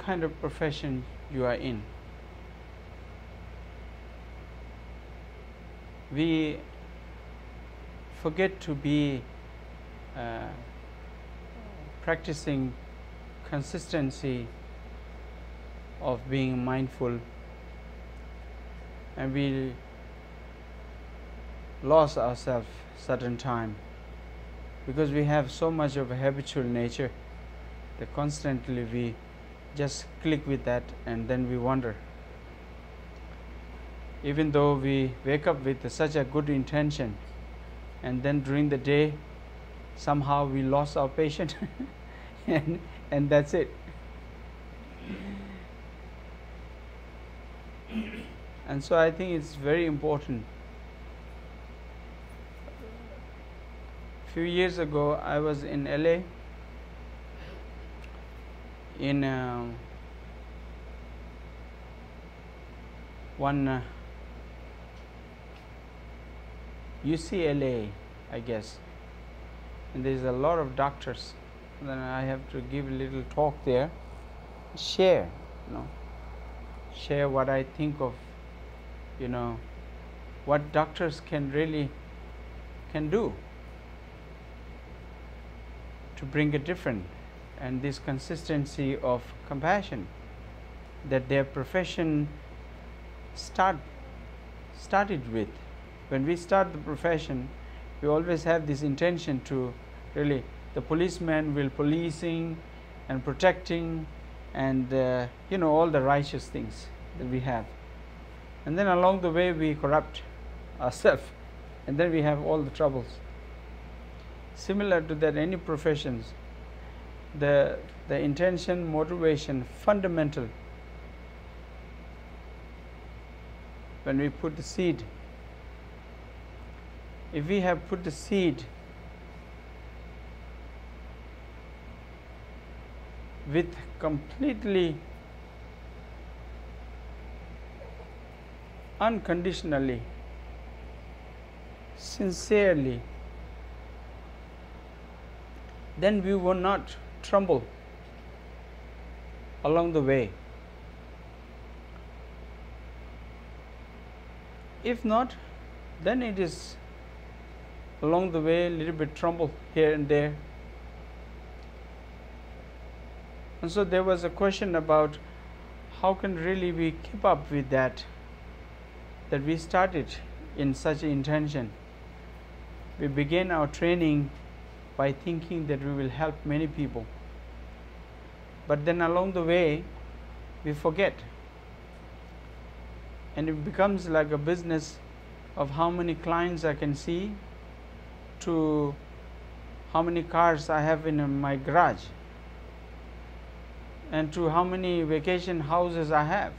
kind of profession you are in, we forget to be practicing consistency of being mindful, and we lost ourselves certain time because we have so much of a habitual nature that constantly we just click with that and then we wander. Even though we wake up with such a good intention, and then during the day somehow we lost our patience and that's it. And so I think it's very important. A few years ago I was in LA in one UCLA, I guess, and there's a lot of doctors. And then I have to give a little talk there, share what I think of, what doctors can do to bring a difference, and this consistency of compassion that their profession started with. When we start the profession, we always have this intention to really, the policeman will policing and protecting and all the righteous things that we have, and then along the way we corrupt ourselves, and then we have all the troubles. Similar to that, any professions, the intention, motivation, fundamental. When we put the seed, if we have put the seed with completely unconditionally, sincerely, then we will not tremble along the way. If not, then it is along the way a little bit tremble here and there. And so there was a question about how can really we keep up with that we started in such an intention. We began our training by thinking that we will help many people, but then along the way we forget, and it becomes like a business of how many clients I can see, to how many cars I have in my garage, and to how many vacation houses I have,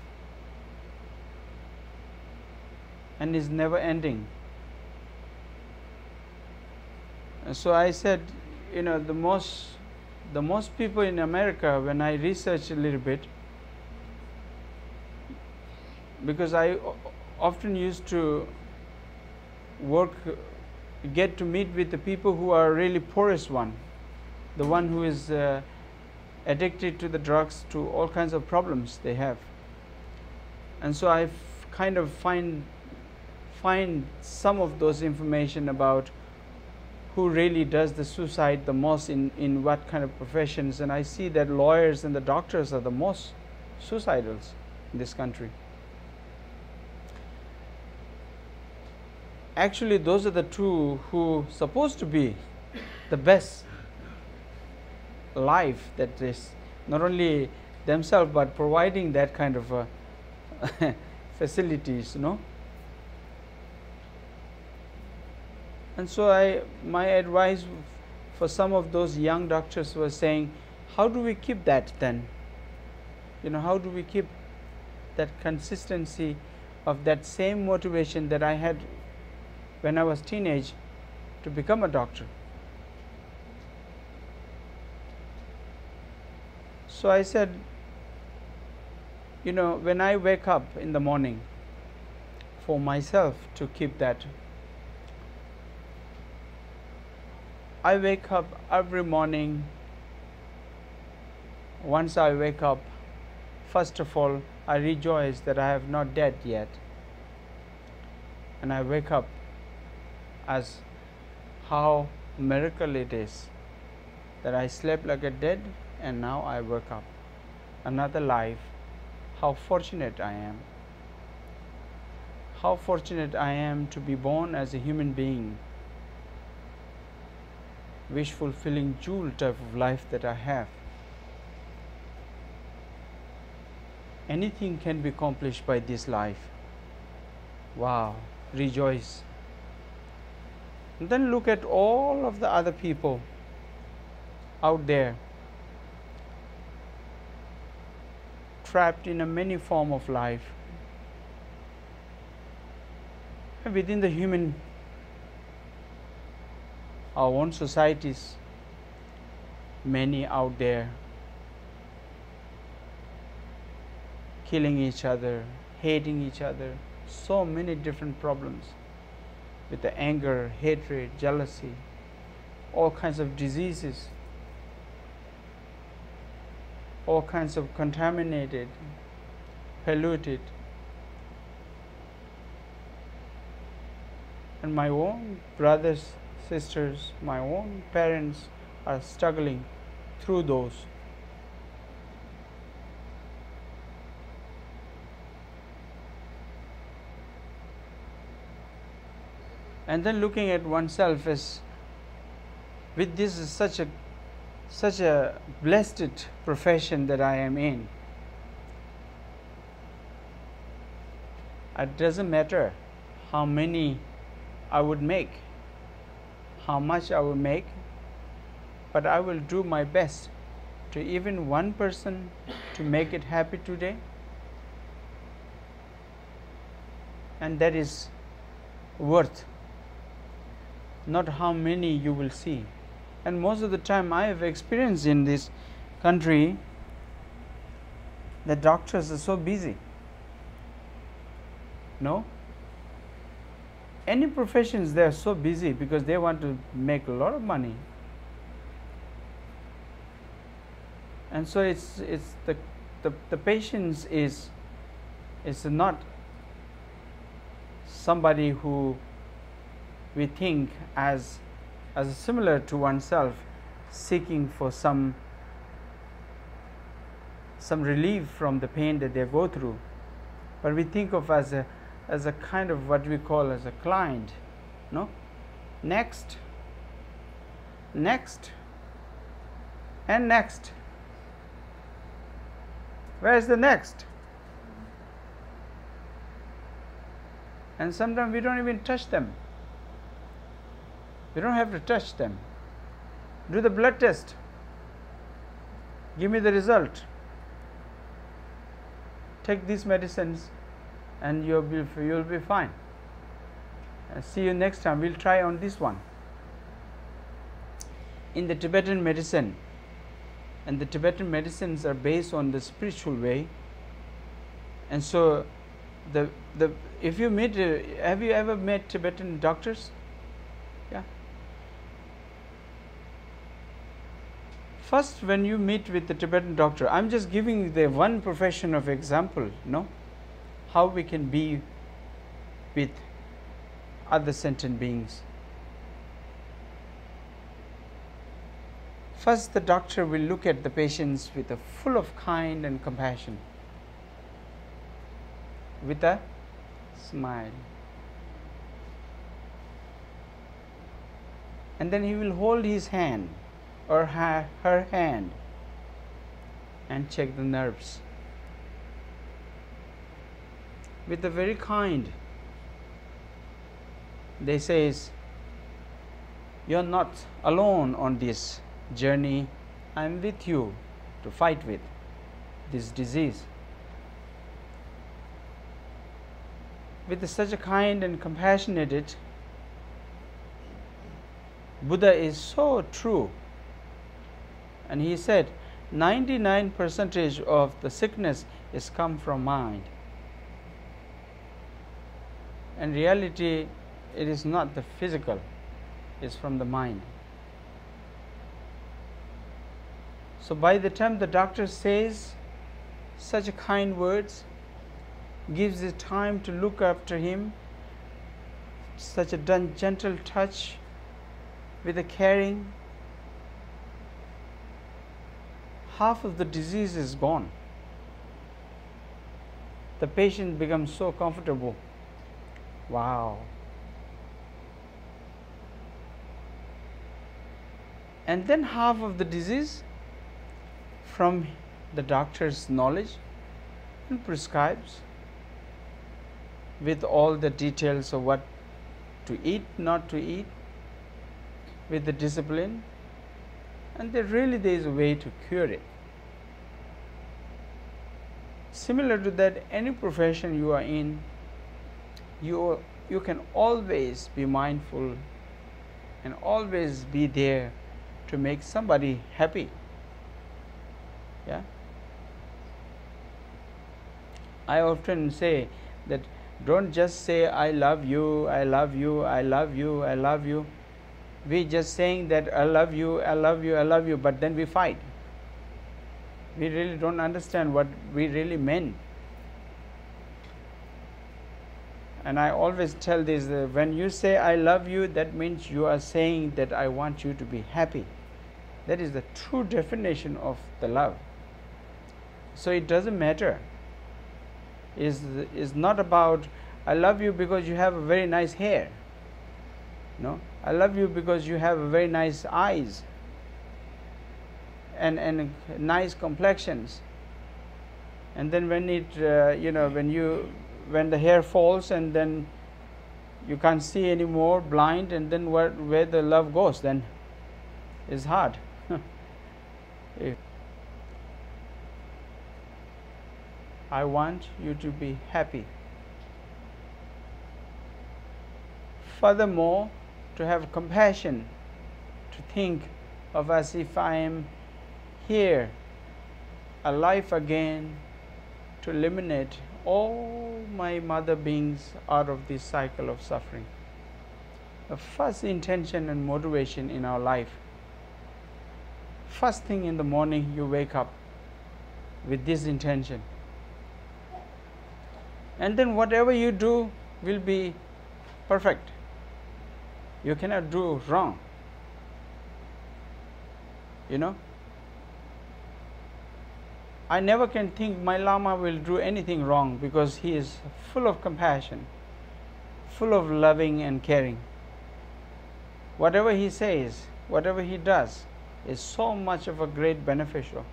and it's never ending. And so I said, the most people in America, when I researched a little bit, because I often used to get to meet with the people who are really poorest one, the one who is addicted to the drugs, to all kinds of problems they have. And so I kind of find some of those information about who really does the suicide the most in what kind of professions, and I see that lawyers and the doctors are the most suicidals in this country. Actually, those are the two who supposed to be the best life, that is not only themselves but providing that kind of facilities, And so my advice for some of those young doctors was saying, how do we keep that then? How do we keep that consistency of that same motivation that I had when I was teenage to become a doctor? So I said, when I wake up in the morning, for myself to keep that, I wake up every morning. Once I wake up, first of all, I rejoice that I have not dead yet. And I wake up as how miracle it is that I slept like a dead and now I wake up. Another life. How fortunate I am. How fortunate I am to be born as a human being. Wish fulfilling jewel type of life that I have. Anything can be accomplished by this life. Wow, rejoice. And then look at all of the other people out there, trapped in a many form of life. And within the human, our own societies, many out there killing each other, hating each other, so many different problems with the anger, hatred, jealousy, all kinds of diseases, all kinds of contaminated, polluted. And my own brothers, sisters, my own parents are struggling through those. And then looking at oneself as, with this is such a blessed profession that I am in. It doesn't matter how many I would make, how much I will make, but I will do my best to even one person to make it happy today. And that is worth not how many you will see. And most of the time I have experienced in this country, the doctors are so busy. No? Any professions, they are so busy because they want to make a lot of money. And so it's the patients is not somebody who we think as similar to oneself, seeking for some relief from the pain that they go through, but we think of as a kind of what we call as a client. No, next, and next. Where is the next? And sometimes we don't even touch them. We don't have to touch them. Do the blood test. Give me the result. Take these medicines and you'll be fine. See you next time. We'll try on this one. In the Tibetan medicine, and the Tibetan medicines are based on the spiritual way, and so if you meet, have you ever met Tibetan doctors? Yeah. First, when you meet with the Tibetan doctor, I'm just giving the one profession of example, no? How we can be with other sentient beings. First, the doctor will look at the patients with a full of kind and compassion, with a smile. And then he will hold his hand or her hand and check the nerves with a very kind. They says, you're not alone on this journey. I'm with you to fight with this disease. With such a kind and compassionate, Buddha is so true. And he said 99% of the sickness is come from mind. In reality, it is not the physical, it's from the mind. So by the time the doctor says such kind words, gives the time to look after him, such a gentle touch with a caring, half of the disease is gone. The patient becomes so comfortable. Wow. And then half of the disease, from the doctor's knowledge, and prescribes with all the details of what to eat, not to eat, with the discipline, and there is a way to cure it. Similar to that, any profession you are in, you can always be mindful and always be there to make somebody happy. Yeah. I often say that don't just say I love you, I love you, I love you, I love you. We just saying that I love you, I love you, I love you, but then we fight. We really don't understand what we really meant. And I always tell this, when you say I love you, that means you are saying that I want you to be happy. That is the true definition of the love. So it doesn't matter. It's not about I love you because you have a very nice hair. No, I love you because you have very nice eyes and nice complexions. And then when it when the hair falls and then you can't see anymore, blind, and then where the love goes, then it's hard. I want you to be happy. Furthermore, to have compassion, to think of as if I am here, alive again, to eliminate all my mother beings out of this cycle of suffering. The first intention and motivation in our life. First thing in the morning you wake up with this intention. And then whatever you do will be perfect. You cannot do wrong. You know? I never can think my Lama will do anything wrong because he is full of compassion, full of loving and caring. Whatever he says, whatever he does is so much of a great beneficial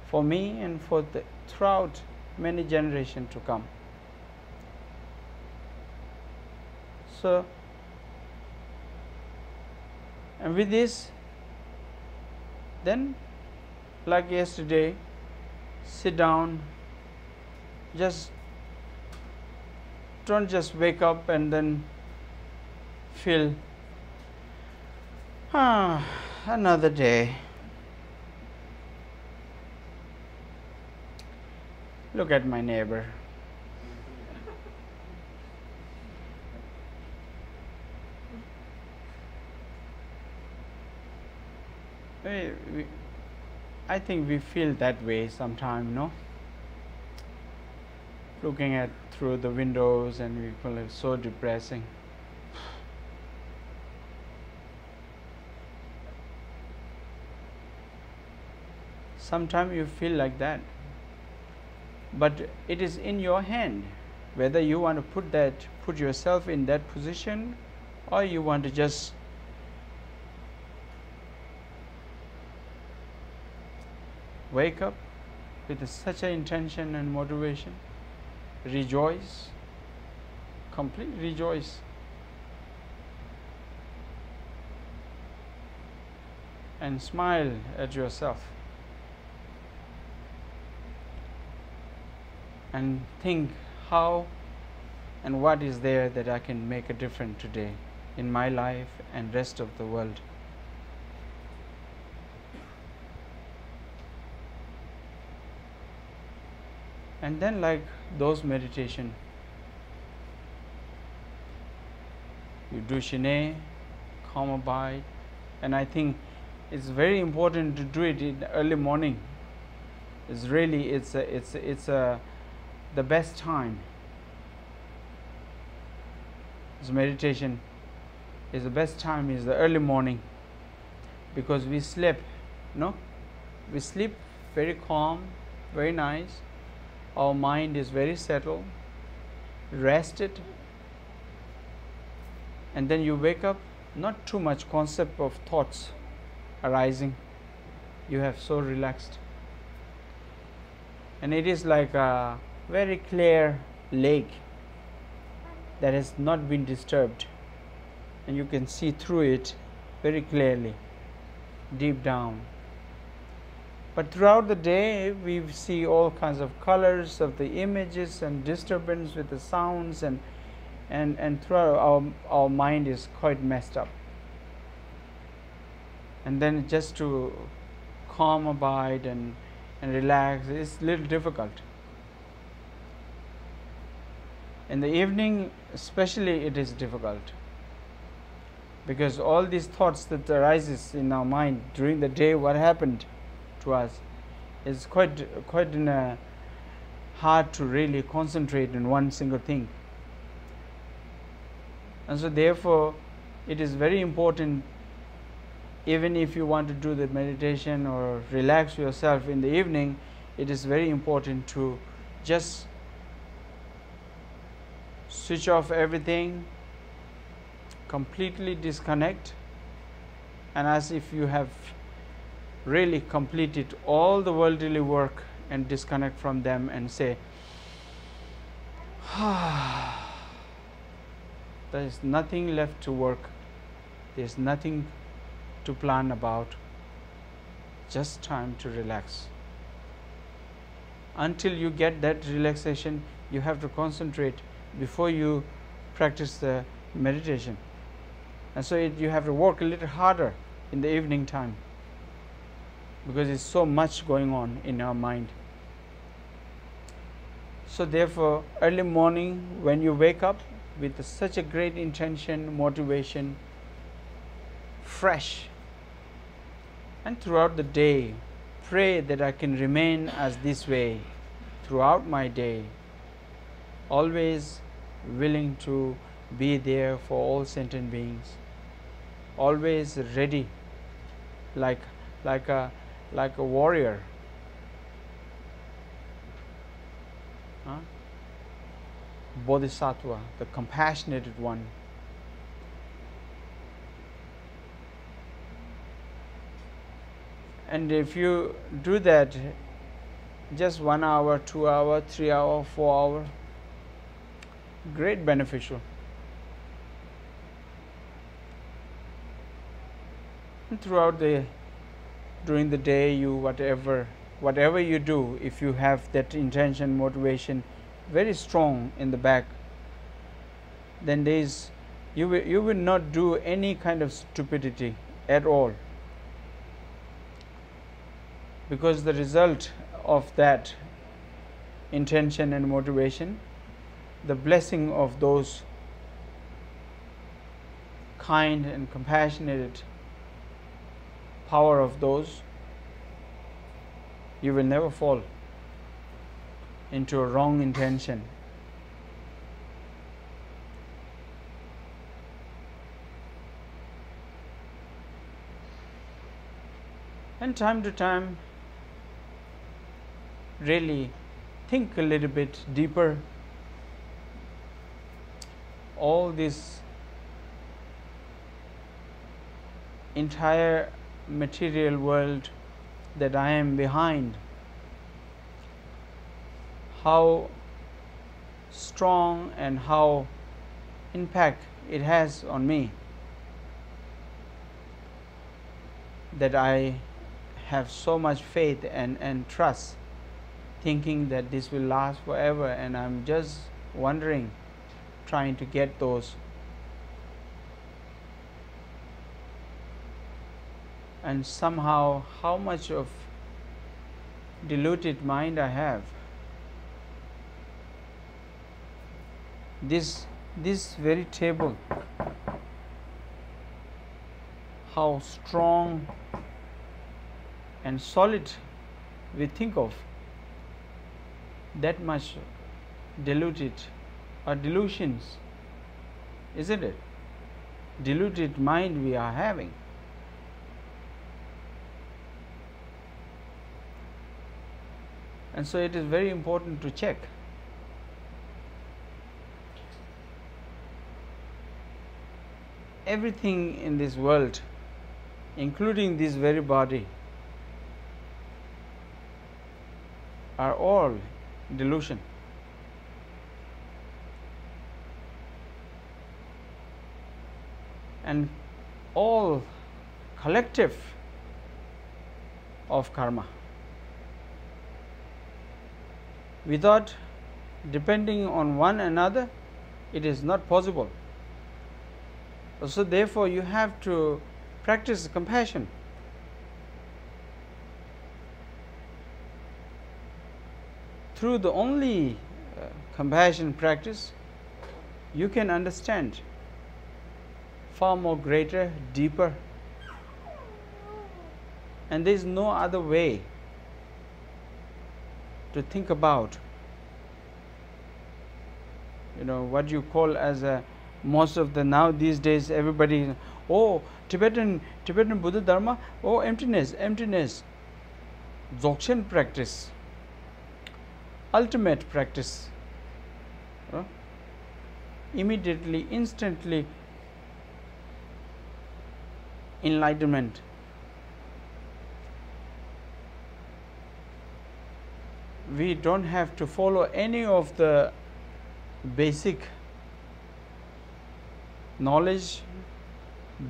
for me and for throughout many generations to come. So, and with this, then like yesterday, sit down, don't just wake up and then feel another day. Look at my neighbor. I think we feel that way sometime, no? Looking at through the windows and we feel it's so depressing. Sometimes you feel like that. But it is in your hand whether you want to put yourself in that position, or you want to just wake up with such an intention and motivation, rejoice, completely rejoice. And smile at yourself. And think how and what is there that I can make a difference today in my life and rest of the world. And then like those meditation, you do Shine, calm abide, and I think it's very important to do it in the early morning. is really the best time. This meditation is the best time is the early morning, because we sleep, we sleep very calm, very nice. Our mind is very settled, rested, and then you wake up, not too much concept of thoughts arising. You have so relaxed, and it is like a very clear lake that has not been disturbed, and you can see through it very clearly deep down. But throughout the day we see all kinds of colors of the images and disturbance with the sounds, and throughout our mind is quite messed up. And then just to calm, abide and relax is a little difficult. In the evening especially it is difficult, because all these thoughts that arises in our mind during the day, what happened to us, is quite hard to really concentrate in one single thing. And so therefore it is very important, even if you want to do the meditation or relax yourself in the evening, it is very important to just switch off everything, completely disconnect, and as if you have really completed all the worldly work, and disconnect from them and say, there is nothing left to work, there is nothing to plan about, just time to relax. Until you get that relaxation, you have to concentrate before you practice the meditation, and so you have to work a little harder in the evening time, because it's so much going on in our mind. So therefore early morning, when you wake up with such a great intention, motivation, fresh, and throughout the day pray that I can remain as this way throughout my day, always willing to be there for all sentient beings, always ready, like a warrior, Bodhisattva, the compassionate one. And if you do that just 1 hour, 2 hour, 3 hour, 4 hour, great beneficial. And during the day, you whatever you do, if you have that intention, motivation very strong in the back, then you will not do any kind of stupidity at all, because the result of that intention and motivation, the blessing of those kind and compassionate power of those, you will never fall into a wrong intention. And time to time, really think a little bit deeper. All this entire material world that I am behind, how strong and how impact it has on me, that I have so much faith and trust, thinking that this will last forever, and I'm just wondering, trying to get those. And somehow how much of deluded mind I have. This very table, how strong and solid we think of, that much diluted or delusions, isn't it? Diluted mind we are having. And so it is very important to check. Everything in this world, including this very body, are all delusion. And all collective of karma. Without depending on one another, it is not possible. So therefore you have to practice compassion. Through the only compassion practice, you can understand far more greater, deeper, and there is no other way to think about, what you call as a, most of the now these days everybody, oh, Tibetan Buddha Dharma, oh, emptiness, dogchen practice, ultimate practice, immediately, instantly enlightenment. We don't have to follow any of the basic knowledge,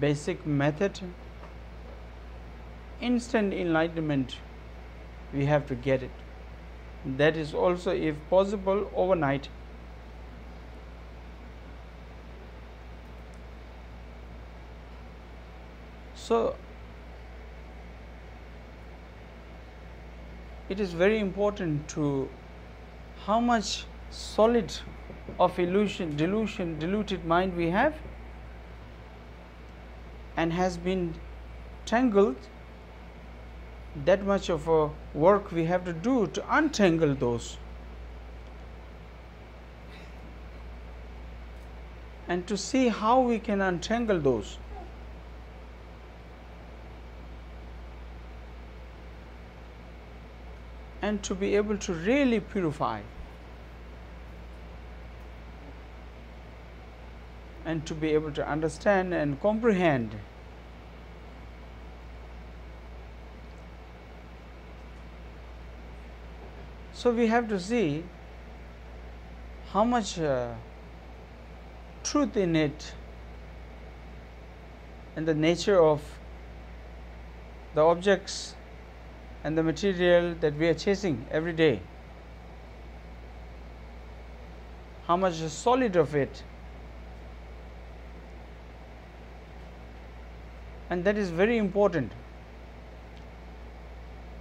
basic method. Instant enlightenment, we have to get it. That is also, if possible, overnight. So it is very important to how much solid of illusion, delusion, diluted mind we have and has been tangled, that much of a work we have to do to untangle those and to see how we can untangle those. And to be able to really purify and to be able to understand and comprehend. So we have to see how much truth in it and the nature of the objects and the material that we are chasing every day. How much is solid of it. And that is very important.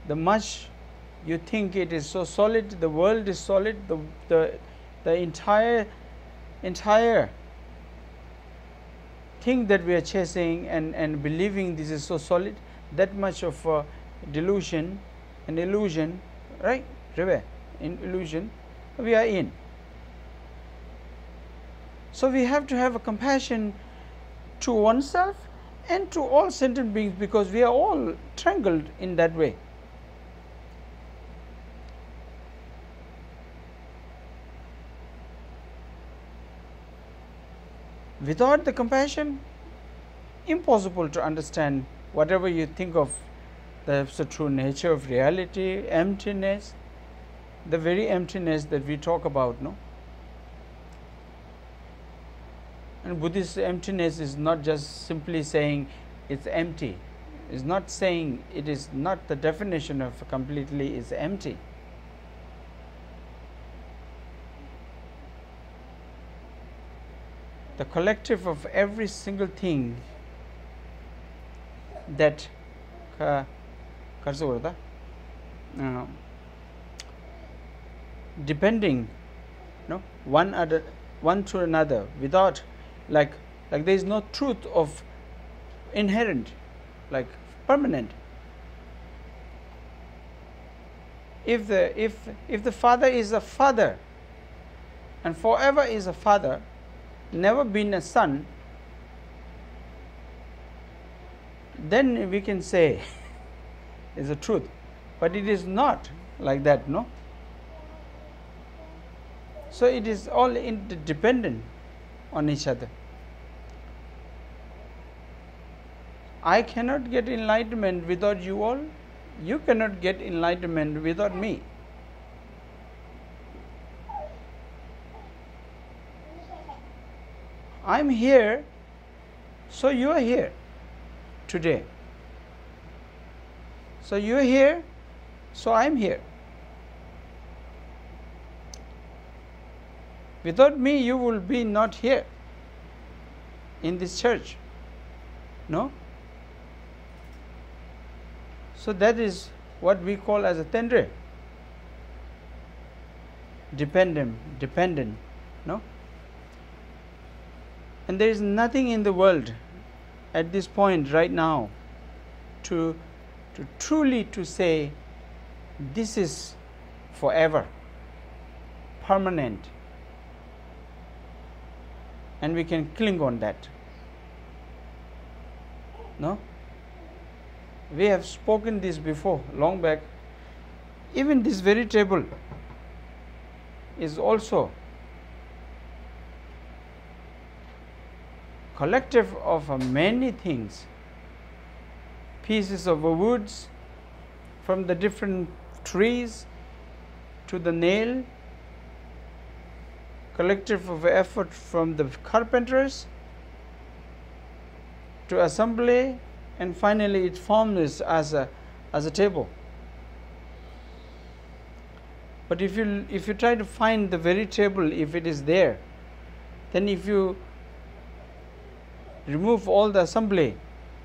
The much you think it is so solid, the world is solid, the entire thing that we are chasing and believing this is so solid, that much of delusion and illusion, right? In illusion, we are in. So we have to have a compassion to oneself and to all sentient beings, because we are all tangled in that way. Without the compassion, impossible to understand whatever you think of that's the true nature of reality, emptiness, the very emptiness that we talk about, no? And Buddhist emptiness is not just simply saying it's empty. It's not saying, it is not the definition of completely is empty. The collective of every single thing that depending, one to another, without like there is no truth of inherent, like permanent. if the father is a father and forever is a father, never been a son, then we can say is a truth. But it is not like that, no? So it is all interdependent on each other. I cannot get enlightenment without you all. You cannot get enlightenment without me. I'm here, so you are here today. So you are here, so I'm here. Without me, you will be not here in this church. No? So that is what we call as a tendre. Dependent. No? And there is nothing in the world at this point right now to truly to say this is forever, permanent, and we can cling on that. No? We have spoken this before, long back. Even this very table is also collective of many things, pieces of woods from the different trees to the nail, collective of effort from the carpenters to assembly, and finally it forms as a table. But if you try to find the very table, if it is there, then if you remove all the assembly,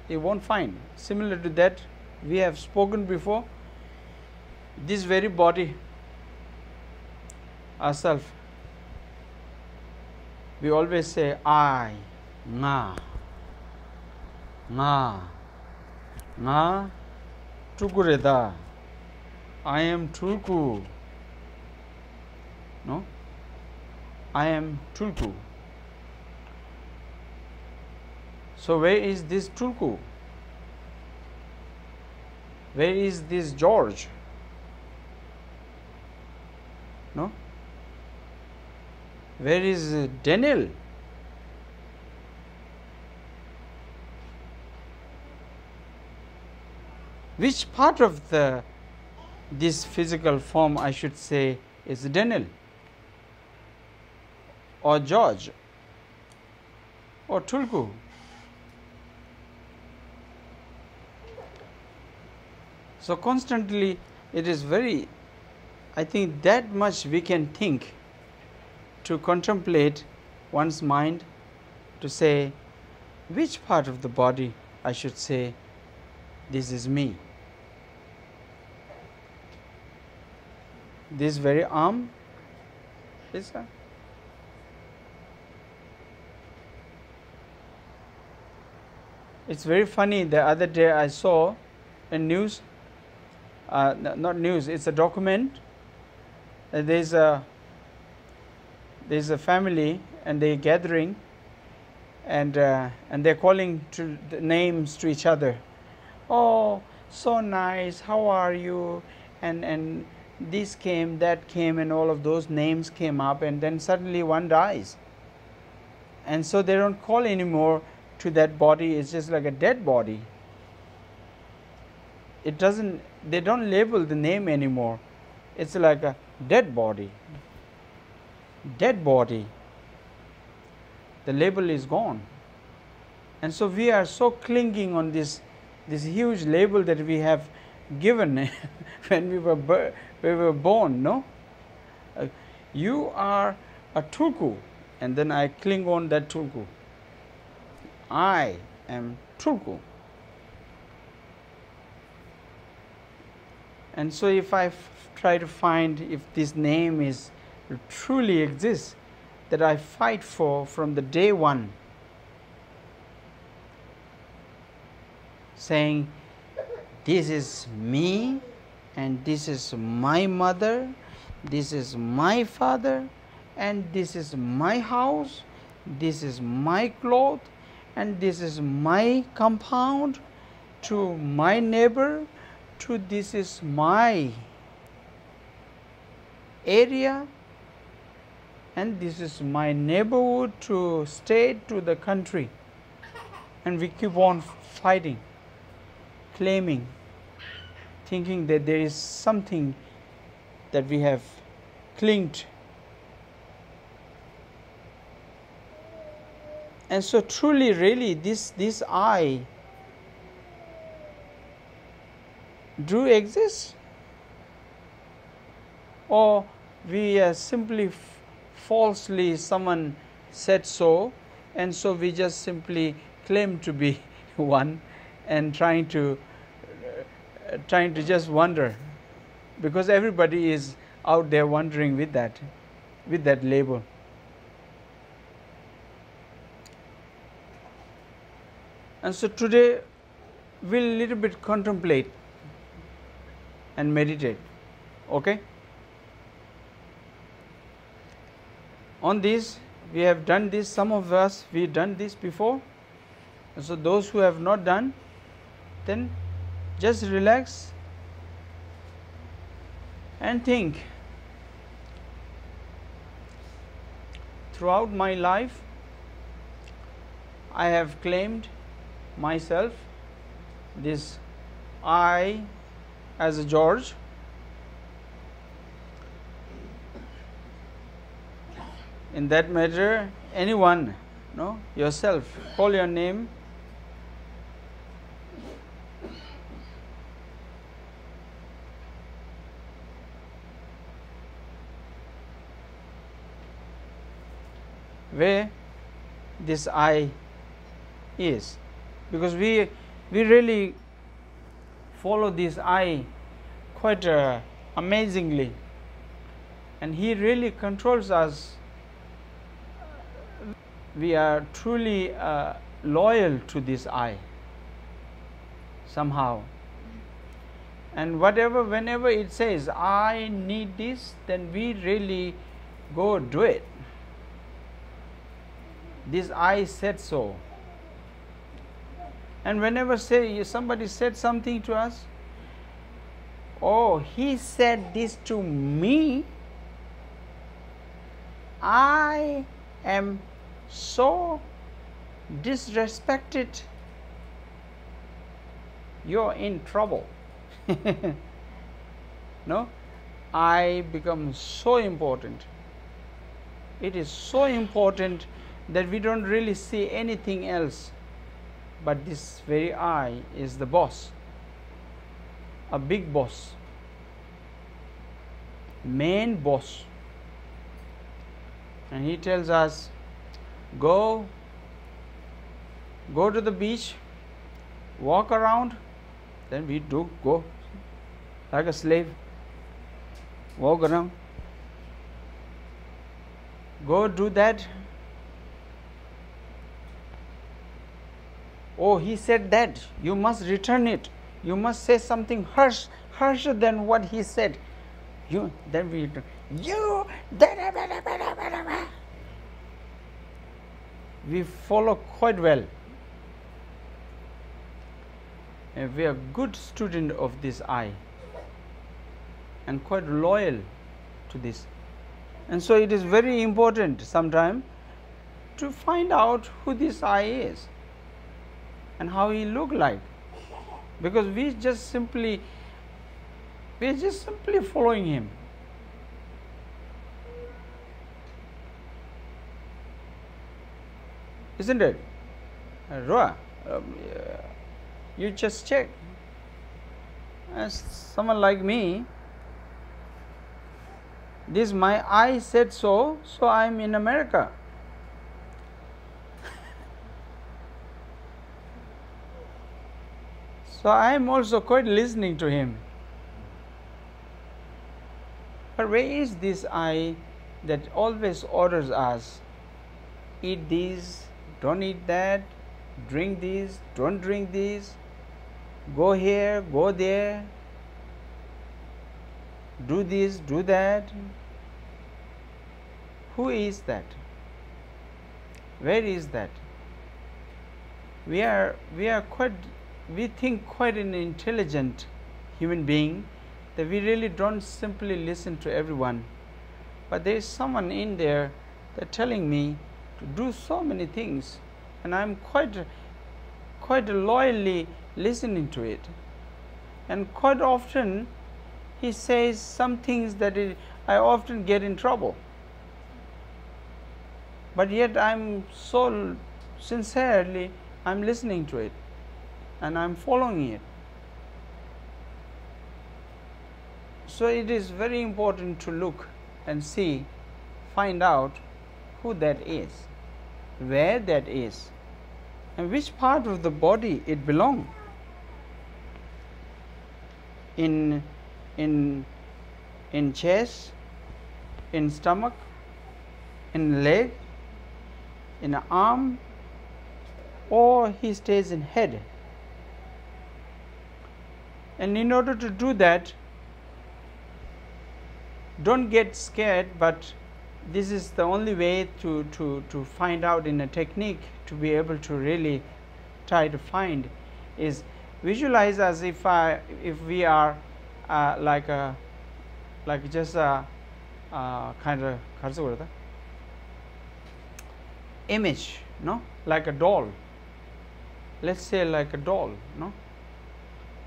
you won't find. Similar to that, we have spoken before, this very body, ourself, we always say I, nga, tukureda, I am Tulku. No? I am Tulku. So where is this Tulku? Where is this George? No? Where is Daniel? Which part of this physical form, I should say, is Daniel or George or Tulku? So constantly it is very, I think that much we can think to contemplate one's mind, to say which part of the body I should say this is me. This very arm is it's very funny. The other day I saw a news, not news, it's a document. There's a family and they're gathering and they're calling to the names to each other. Oh, so nice, how are you? And this came, that came, and all of those names came up, and then suddenly one dies. And so they don't call anymore to that body, it's just like a dead body. It doesn't, they don't label the name anymore. It's like a dead body. Dead body. The label is gone. And so we are so clinging on this huge label that we have given when we were born, no? You are a Tulku, and then I cling on that Tulku. I am Tulku. And so if I try to find if this name is truly exists, that I fight for from the day one, saying this is me and this is my mother, this is my father, and this is my house, this is my cloth, and this is my compound, to my neighbor, to this is my area, and this is my neighborhood, to state, to the country. And we keep on fighting, claiming, thinking that there is something that we have clinged. And so truly, really, this I do exist, or we simply falsely someone said so, and so we just simply claim to be one and trying to just wonder, because everybody is out there wondering with that label. And so today we'll little bit contemplate and meditate, okay? On this, we have done this, some of us, we've done this before. And so those who have not done, then just relax and think. Throughout my life, I have claimed myself, this I as a George, in that matter, anyone, no, yourself, call your name, where this I is, because we really follow this I quite amazingly, and he really controls us. We are truly loyal to this I somehow, and whenever it says I need this, then we really go do it. This I said so. And whenever somebody said something to us, oh, he said this to me, I am so disrespected, you're in trouble. No, I become so important. It is so important that we don't really see anything else, but this very I is the boss, a big boss, main boss. And he tells us, go to the beach, walk around. Then we do go like a slave, walk around, go do that. Oh, he said that, you must return it, you must say something harsher than what he said. Then we do, we follow quite well, and we are good student of this I, and quite loyal to this. And so it is very important sometime to find out who this I is and how he look like, because we are just simply following him. Isn't it? Roa, you just check. As someone like me, this my I said so, so I am in America. So I am also quite listening to him. But where is this I that always orders us? Eat this, don't eat that, drink this, don't drink this, go here, go there. do this, do that. Who is that? Where is that? We think quite an intelligent human being, that we really don't simply listen to everyone. But there is someone in there that telling me to do so many things, and I'm quite loyally listening to it. And quite often he says some things that I often get in trouble. But yet I'm so sincerely, I'm listening to it and I'm following it. So it is very important to look and see, find out who that is, where that is, and which part of the body it belongs. In chest, in stomach, in leg, in arm, or he stays in head. And in order to do that, don't get scared, but this is the only way to find out in a technique, to be able to really try to find, is visualize as if we are like just a kind of image, no, like a doll. Let's say like a doll, no,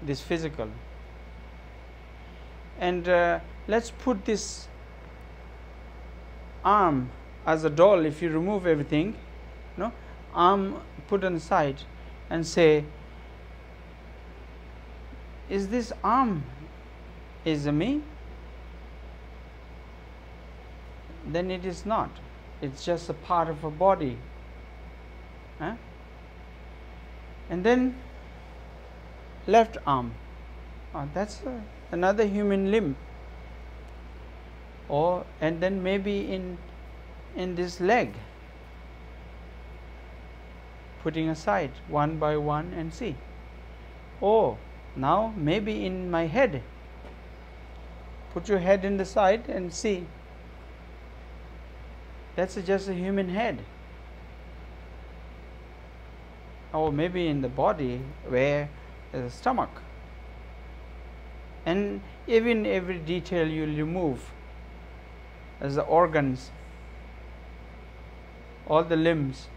this physical. And let's put this arm as a doll. If you remove everything, no, arm put on the side, and say, is this arm is me? Then it is not. It's just a part of a body. Huh? And then left arm. That's another human limb. And then maybe in this leg, putting aside one by one and see. Now maybe in my head. Put your head in the side and see. That's just a human head. Or maybe in the body where there's a stomach. And even every detail you remove, as the organs, all the limbs,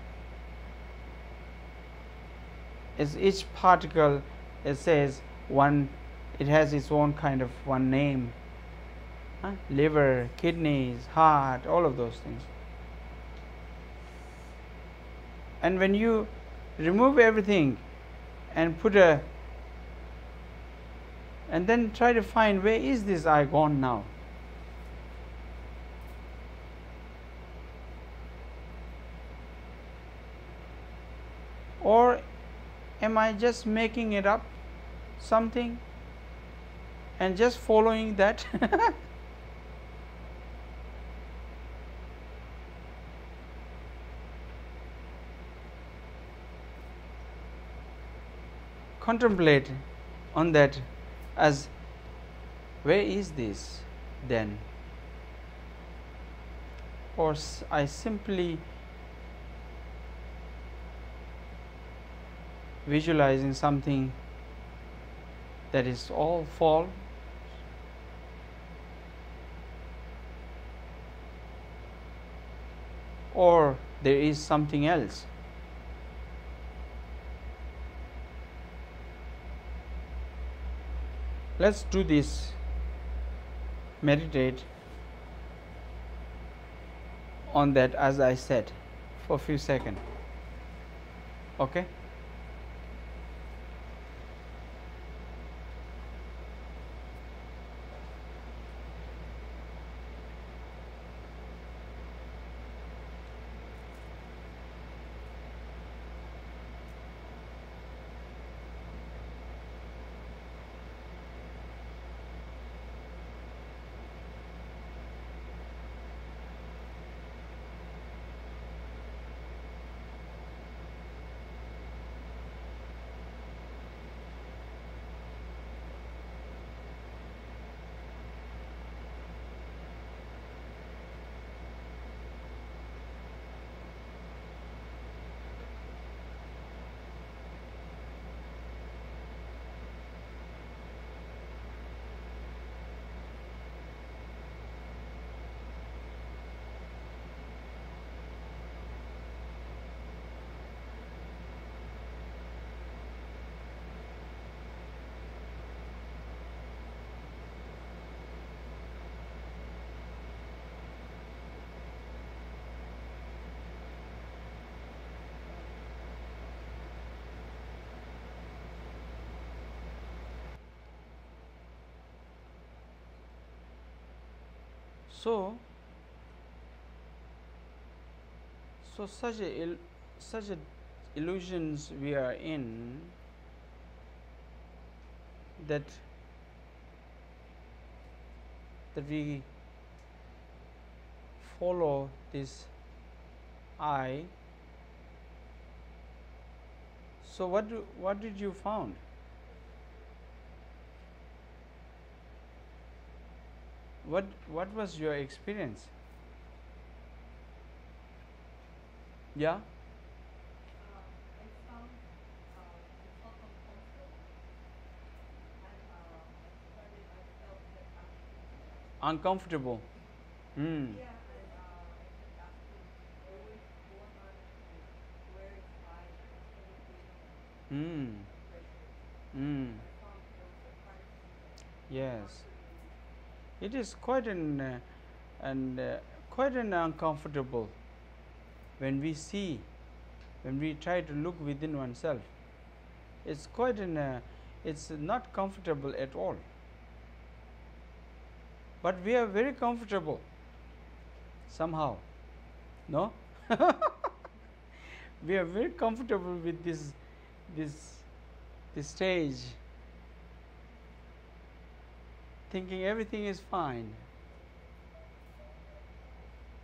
as each particle, it says one, it has its own kind of one name. Liver, kidneys, heart, all of those things. And when you remove everything and and then try to find, where is this I gone now? Or am I just making it up, something, and just following that? Contemplate on that as, where is this then? Or I simply visualizing something that is all false, or there is something else. Let's do this, meditate on that as I said for a few seconds. Okay? So such a illusions we are in, that we follow this I. So what did you found? What was your experience? Yeah. I felt uncomfortable, and I felt like Uncomfortable. yeah, and I kept asking, always going on, where is I instead of being pressure. Mm. I found there was a crisis Yes. after the illusion. It is quite an uncomfortable when we see, when we try to look within oneself. It's quite it's not comfortable at all. But we are very comfortable somehow. No? We are very comfortable with this stage, thinking everything is fine.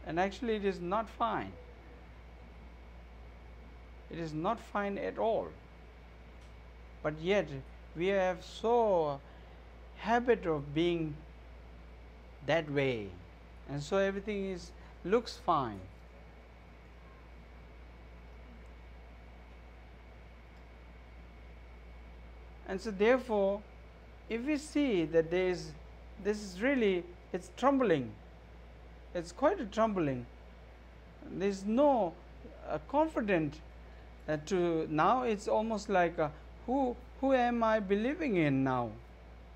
And actually it is not fine. It is not fine at all. But yet we have so habit of being that way, and so everything looks fine. And so therefore, if we see that this is really, it's trembling, it's quite a trembling, there is no confident to, now it's almost like who am I believing in now?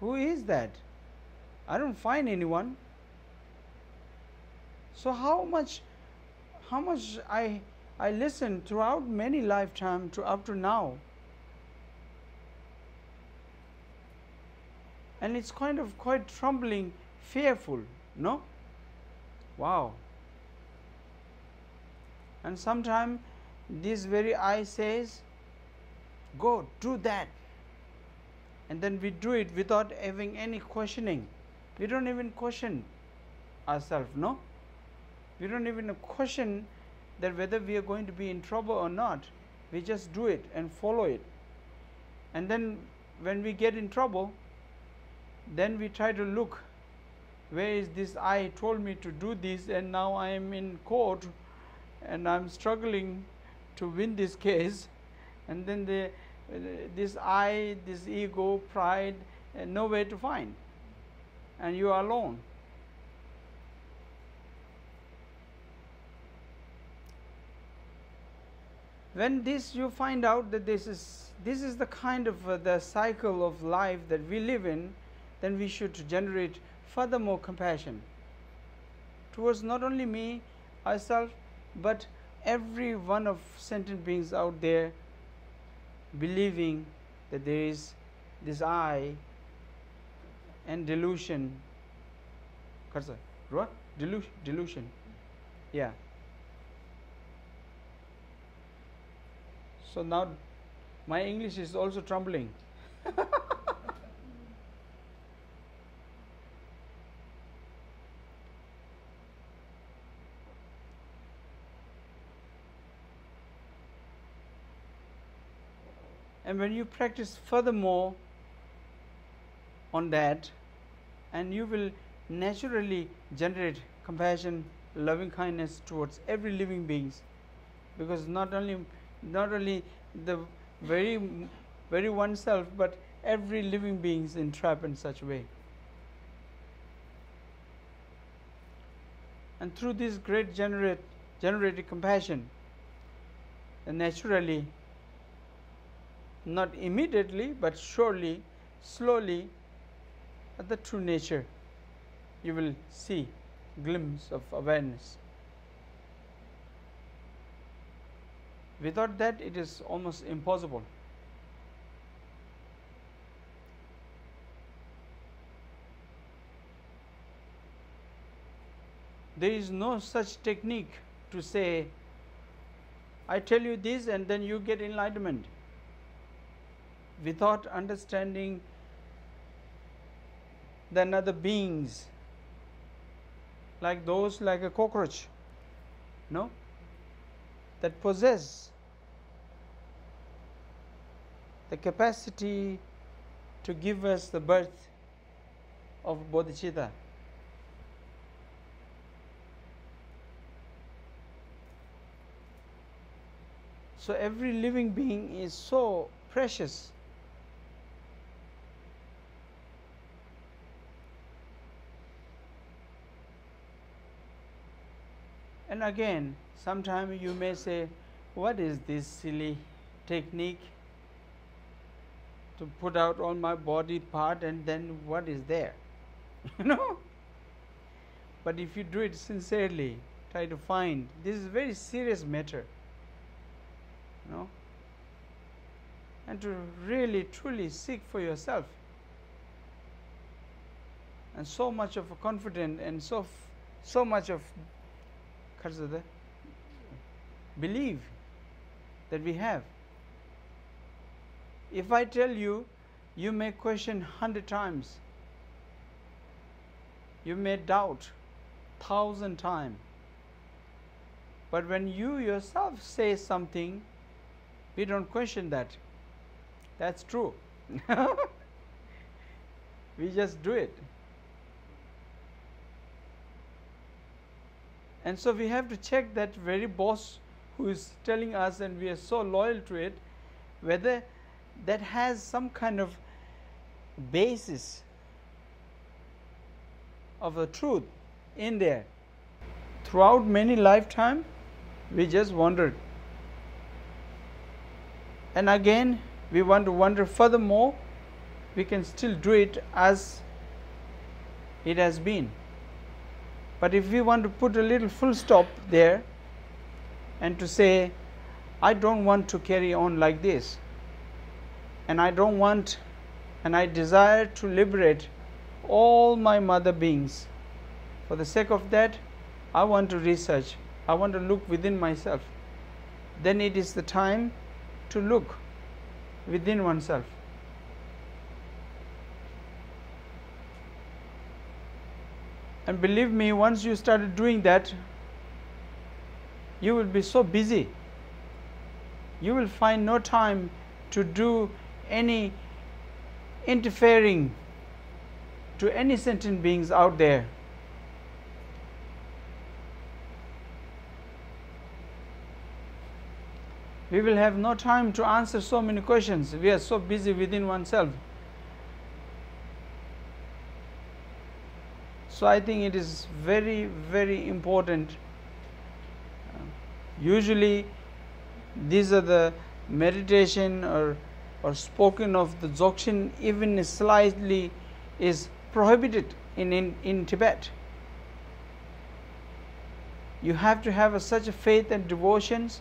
Who is that? I don't find anyone. So how much I listened throughout many lifetimes to up to now, and it's kind of quite trembling, fearful, no? Wow. And sometimes this very I says, go do that, and then we do it without having any questioning. We don't even question ourselves, no? We don't even question that whether we are going to be in trouble or not. We just do it and follow it. And then when we get in trouble, then we try to look, where is this I told me to do this, and now I am in court and I'm struggling to win this case, and then this I, this ego, pride, nowhere to find, and you are alone. When this you find out that this is the kind of the cycle of life that we live in, then we should generate furthermore compassion towards not only me, ourselves, but every one of sentient beings out there, believing that there is this I and delusion. Delusion. Yeah. So now my English is also trembling. And when you practice furthermore on that, and you will naturally generate compassion, loving kindness towards every living beings, because not only the very oneself, but every living being is entrapped in such a way. And through this great generated compassion, and naturally, not immediately but surely, slowly, at the true nature, you will see glimpse of awareness. Without that, it is almost impossible. There is no such technique to say, I tell you this and then you get enlightenment, without understanding the other beings, like those like a cockroach, no, that possess the capacity to give us the birth of bodhicitta. So every living being is so precious. And again, sometimes you may say, what is this silly technique to put out all my body part and then what is there? You know? But if you do it sincerely, try to find, this is a very serious matter. You know? And to really, truly seek for yourself. And so much of a confidence and so much of belief that we have. If I tell you, you may question 100 times. You may doubt 1,000 times. But when you yourself say something, we don't question that. That's true. We just do it. And so we have to check that very boss who is telling us, and we are so loyal to it, whether that has some kind of basis of the truth in there. Throughout many lifetimes, we just wandered. And again, we want to wander furthermore, we can still do it as it has been. But if we want to put a little full stop there and to say, I don't want to carry on like this, and I don't want, and I desire to liberate all my mother beings. For the sake of that, I want to research, I want to look within myself. Then it is the time to look within oneself. And believe me, once you started doing that, you will be so busy. You will find no time to do any interfering to any sentient beings out there. We will have no time to answer so many questions. We are so busy within oneself. So I think it is very, very important. Usually these are the meditation or spoken of the dogchen, even slightly is prohibited in Tibet. You have to have such a faith and devotions.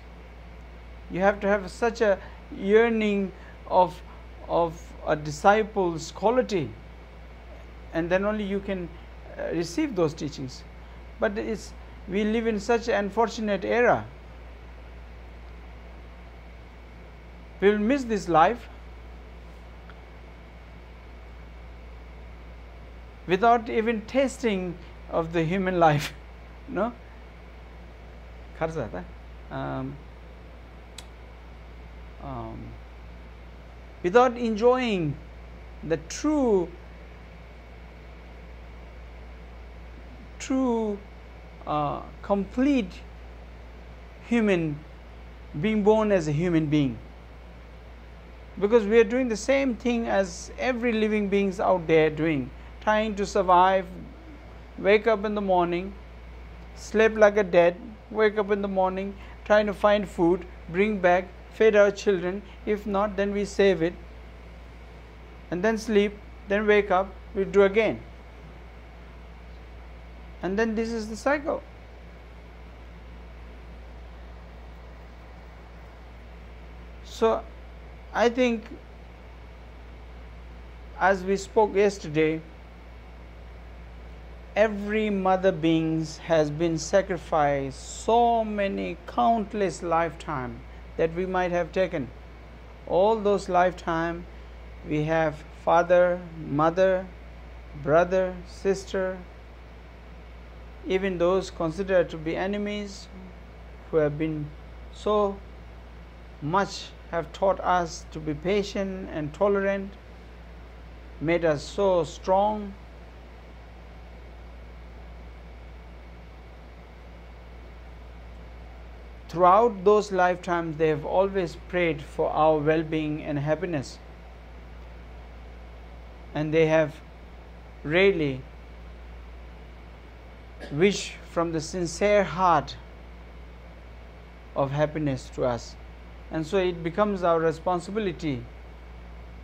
You have to have such a yearning of a disciple's quality, and then only you can receive those teachings. But we live in such an unfortunate era. We will miss this life without even tasting of the human life. No? Without enjoying the true complete human, being born as a human being. Because we are doing the same thing as every living beings out there doing, trying to survive, wake up in the morning, sleep like a dead, wake up in the morning, trying to find food, bring back, feed our children. If not, then we save it, and then sleep, then wake up, we do again. And then this is the cycle. So I think, as we spoke yesterday, every mother beings has been sacrificed so many countless lifetime that we might have taken. All those lifetime we have father, mother, brother, sister, even those considered to be enemies who have been so much have taught us to be patient and tolerant, made us so strong. Throughout those lifetimes, they have always prayed for our well-being and happiness. And they have really wished from the sincere heart of happiness to us. And so it becomes our responsibility,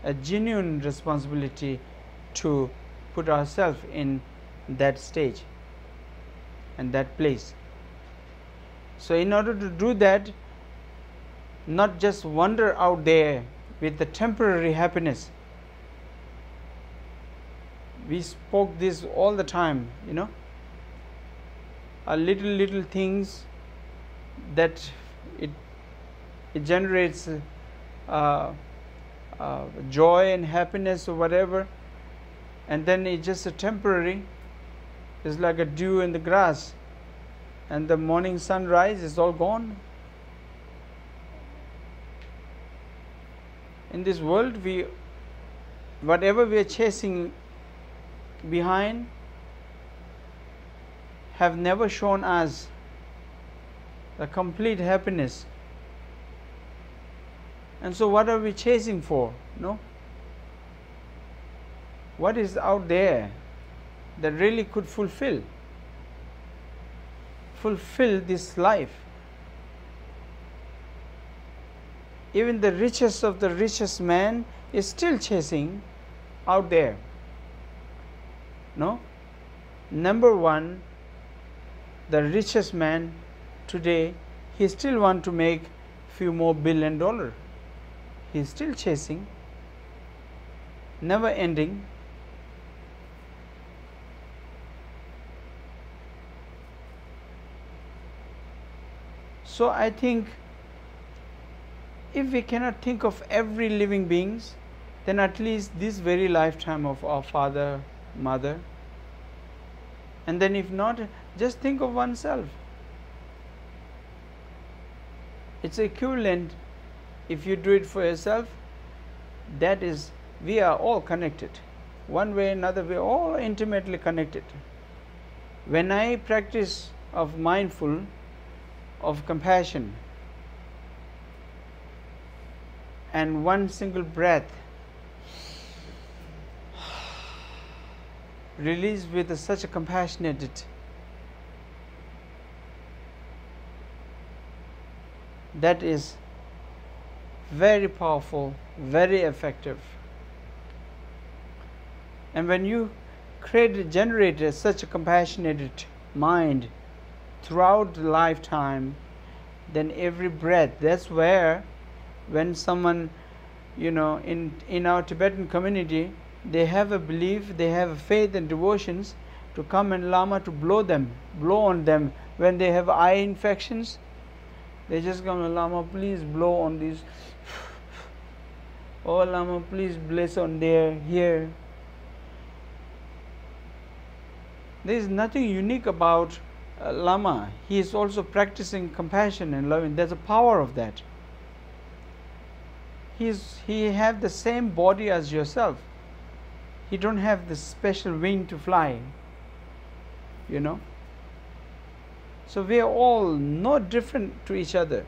a genuine responsibility, to put ourselves in that stage and that place. So in order to do that, not just wander out there with the temporary happiness. We spoke this all the time, little things that it generates joy and happiness or whatever, and then it's just a temporary. It's like a dew in the grass, and the morning sunrise is all gone. In this world, whatever we are chasing behind have never shown us the complete happiness. And so what are we chasing for? What is out there that really could fulfill this life? Even the richest of the richest man is still chasing out there. Number one, the richest man today, he still want to make few more $1 billion. He's still chasing, never ending. So I think if we cannot think of every living beings, then at least this very lifetime of our father, mother, and then if not, just think of oneself. It's equivalent. If you do it for yourself, that is, we are all connected. One way or another, we are all intimately connected. When I practice of mindful, of compassion, and one single breath release with such a compassionate, that is very powerful, very effective. And when you generate such a compassionate mind throughout the lifetime, then every breath, that's where when someone, in our Tibetan community, they have a belief, they have a faith and devotions to come and Lama to blow on them when they have eye infections. They just come and Lama, please blow on these. Oh Lama, please bless on here. There is nothing unique about Lama. He is also practicing compassion and loving. There's a power of that. He have the same body as yourself. He don't have the special wing to fly. So we are all no different to each other.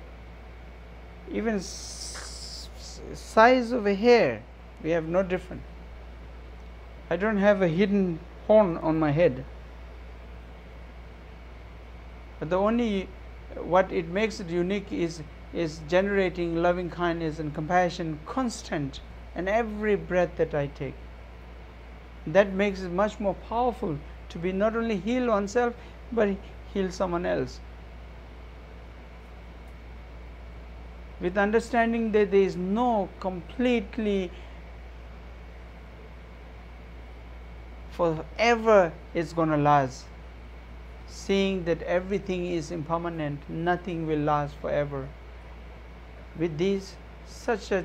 Even size of a hair, we have no different. I don't have a hidden horn on my head. But the only what it makes it unique is generating loving kindness and compassion constant in every breath that I take. That makes it much more powerful to be not only heal oneself but heal someone else. With understanding that there is no completely forever it's going to last. Seeing that everything is impermanent, nothing will last forever. With this, such a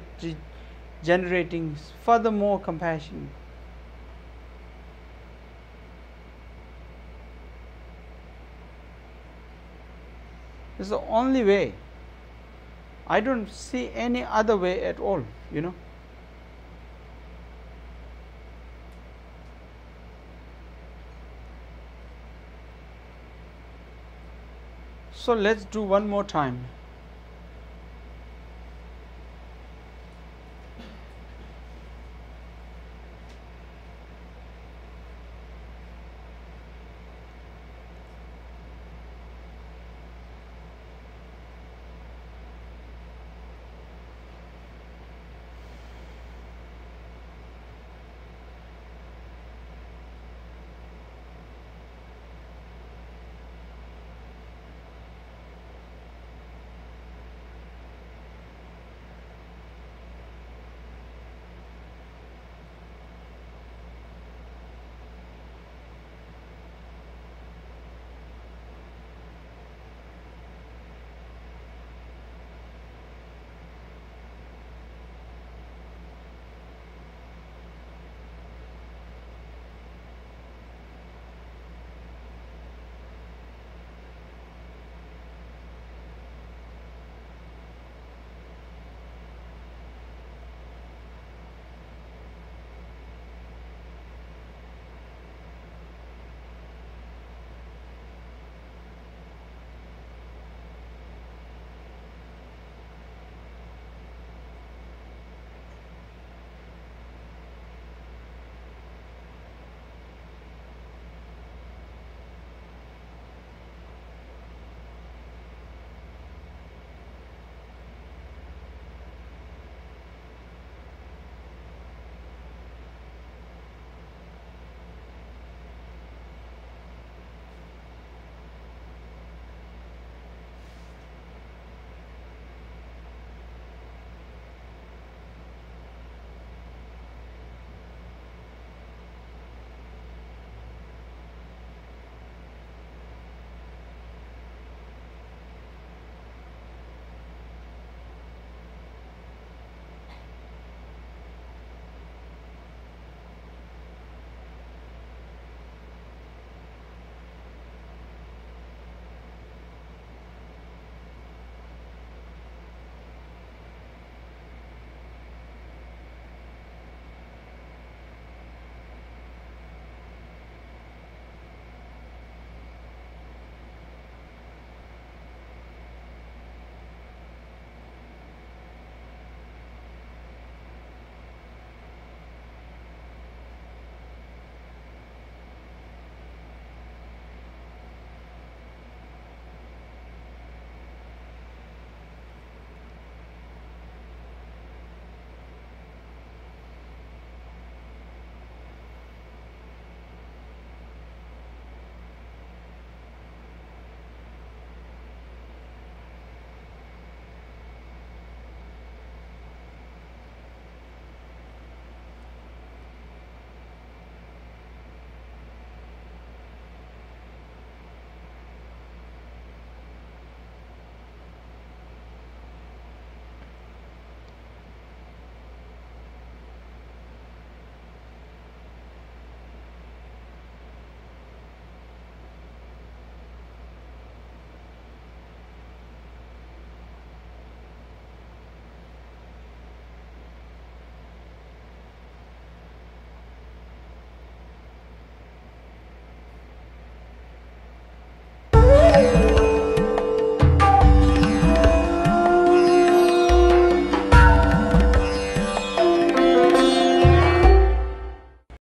generating furthermore compassion. It's the only way. I don't see any other way at all, you know. So let's do one more time.